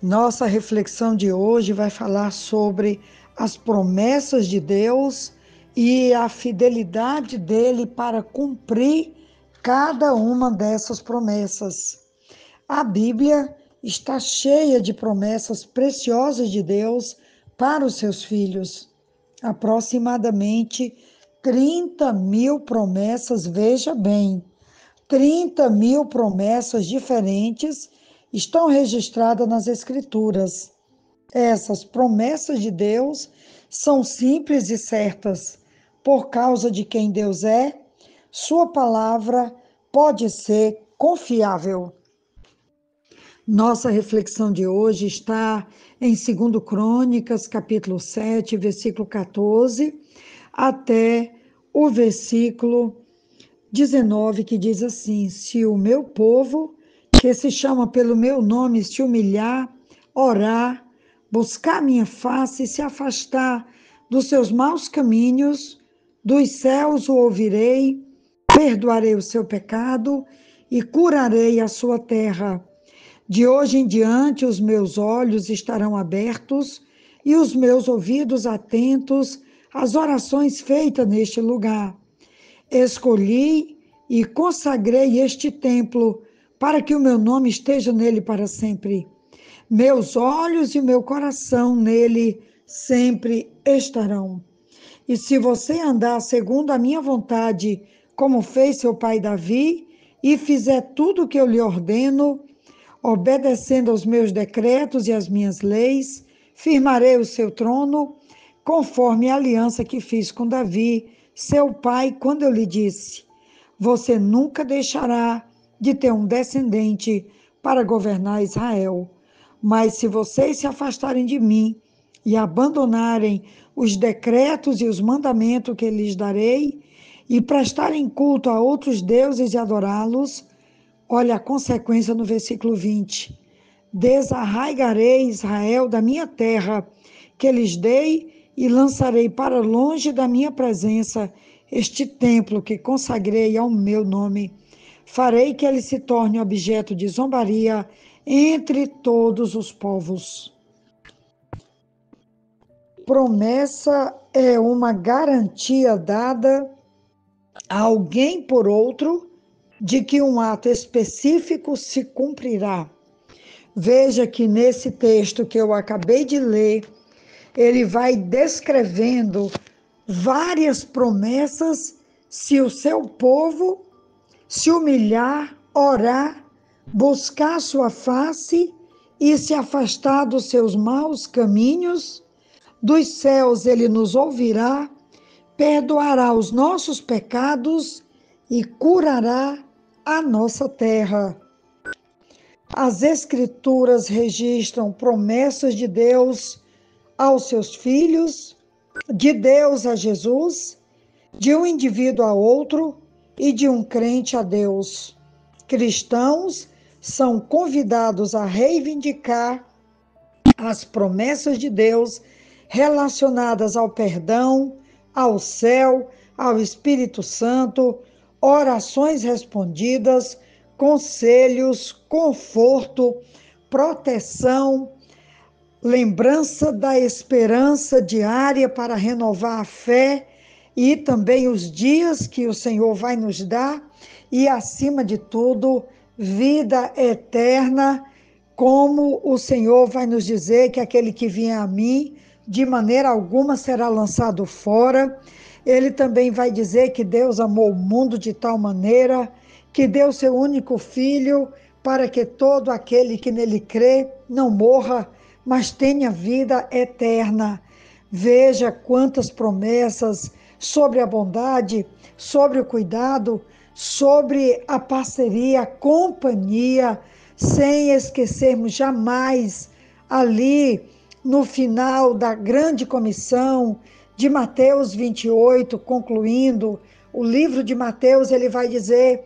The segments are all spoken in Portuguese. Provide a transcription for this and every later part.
Nossa reflexão de hoje vai falar sobre as promessas de Deus e a fidelidade dele para cumprir cada uma dessas promessas. A Bíblia está cheia de promessas preciosas de Deus para os seus filhos. Aproximadamente 30.000 promessas, veja bem, 30.000 promessas diferentes estão registradas nas Escrituras. Essas promessas de Deus são simples e certas. Por causa de quem Deus é, sua palavra pode ser confiável. Nossa reflexão de hoje está em 2 Crônicas, capítulo 7, versículo 14, até o versículo 19, que diz assim: Se o meu povo, que se chama pelo meu nome, se humilhar, orar, buscar minha face e se afastar dos seus maus caminhos, dos céus o ouvirei, perdoarei o seu pecado e curarei a sua terra. De hoje em diante os meus olhos estarão abertos e os meus ouvidos atentos às orações feitas neste lugar. Escolhi e consagrei este templo para que o meu nome esteja nele para sempre. Meus olhos e meu coração nele sempre estarão. E se você andar segundo a minha vontade, como fez seu pai Davi, e fizer tudo o que eu lhe ordeno, obedecendo aos meus decretos e às minhas leis, firmarei o seu trono, conforme a aliança que fiz com Davi, seu pai, quando eu lhe disse: Você nunca deixará de ter um descendente para governar Israel. Mas se vocês se afastarem de mim e abandonarem os decretos e os mandamentos que lhes darei, e prestarem culto a outros deuses e adorá-los, olha a consequência no versículo 20. Desarraigarei Israel da minha terra, que lhes dei, e lançarei para longe da minha presença este templo que consagrei ao meu nome. Farei que ele se torne objeto de zombaria entre todos os povos. Promessa é uma garantia dada a alguém por outro de que um ato específico se cumprirá. Veja que nesse texto que eu acabei de ler, ele vai descrevendo várias promessas se o seu povo se humilhar, orar, buscar sua face e se afastar dos seus maus caminhos. Dos céus ele nos ouvirá, perdoará os nossos pecados e curará a nossa terra. As Escrituras registram promessas de Deus aos seus filhos, de Deus a Jesus, de um indivíduo a outro e de um crente a Deus. Cristãos são convidados a reivindicar as promessas de Deus relacionadas ao perdão, ao céu, ao Espírito Santo, orações respondidas, conselhos, conforto, proteção, lembrança da esperança diária para renovar a fé e também os dias que o Senhor vai nos dar e, acima de tudo, vida eterna, como o Senhor vai nos dizer que aquele que vier a mim, de maneira alguma será lançado fora. Ele também vai dizer que Deus amou o mundo de tal maneira que deu seu único filho para que todo aquele que nele crê não morra, mas tenha vida eterna. Veja quantas promessas sobre a bondade, sobre o cuidado, sobre a parceria, a companhia, sem esquecermos jamais ali no final da grande comissão de Mateus 28, concluindo o livro de Mateus, ele vai dizer: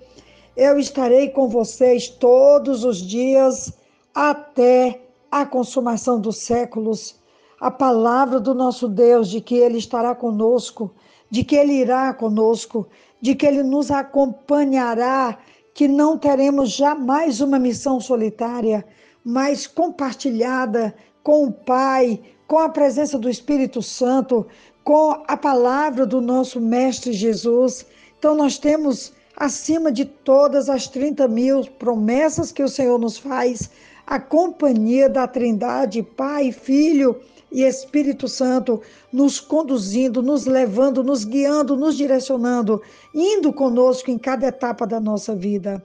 eu estarei com vocês todos os dias até a consumação dos séculos. A palavra do nosso Deus de que Ele estará conosco, de que Ele irá conosco, de que Ele nos acompanhará, que não teremos jamais uma missão solitária, mais compartilhada com o Pai, com a presença do Espírito Santo, com a palavra do nosso Mestre Jesus. Então, nós temos, acima de todas as 30.000 promessas que o Senhor nos faz, a companhia da Trindade, Pai, Filho e Espírito Santo, nos conduzindo, nos levando, nos guiando, nos direcionando, indo conosco em cada etapa da nossa vida.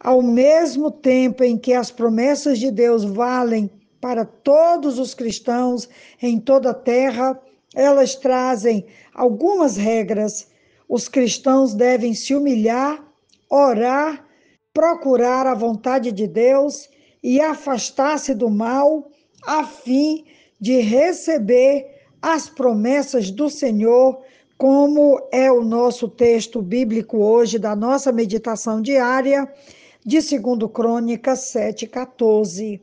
Ao mesmo tempo em que as promessas de Deus valem para todos os cristãos em toda a terra, elas trazem algumas regras. Os cristãos devem se humilhar, orar, procurar a vontade de Deus e afastar-se do mal, a fim de receber as promessas do Senhor, como é o nosso texto bíblico hoje da nossa meditação diária, de 2 Crônicas 7,14.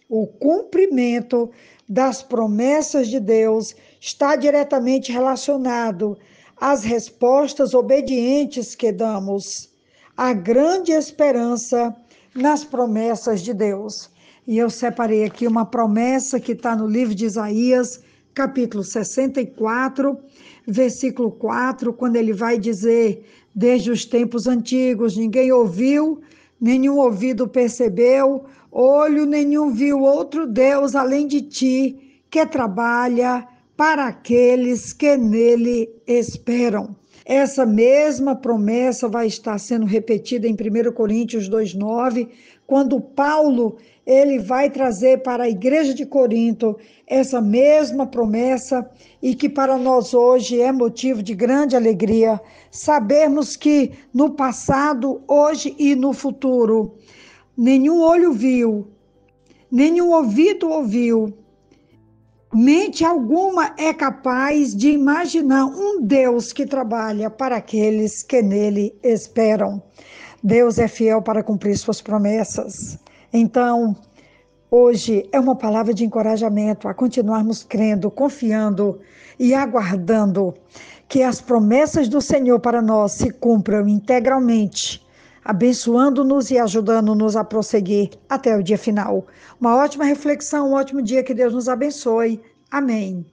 O cumprimento das promessas de Deus está diretamente relacionado às respostas obedientes que damos. A grande esperança nas promessas de Deus. E eu separei aqui uma promessa que está no livro de Isaías, capítulo 64, versículo 4, quando ele vai dizer: desde os tempos antigos ninguém ouviu, nenhum ouvido percebeu, olho nenhum viu outro Deus além de ti, que trabalha para aqueles que nele esperam. Essa mesma promessa vai estar sendo repetida em 1 Coríntios 2,9, quando Paulo ele vai trazer para a igreja de Corinto essa mesma promessa, e que para nós hoje é motivo de grande alegria sabermos que no passado, hoje e no futuro, nenhum olho viu, nenhum ouvido ouviu, mente alguma é capaz de imaginar um Deus que trabalha para aqueles que nele esperam. Deus é fiel para cumprir suas promessas. Então, hoje é uma palavra de encorajamento a continuarmos crendo, confiando e aguardando que as promessas do Senhor para nós se cumpram integralmente, abençoando-nos e ajudando-nos a prosseguir até o dia final. Uma ótima reflexão, um ótimo dia, que Deus nos abençoe. Amém.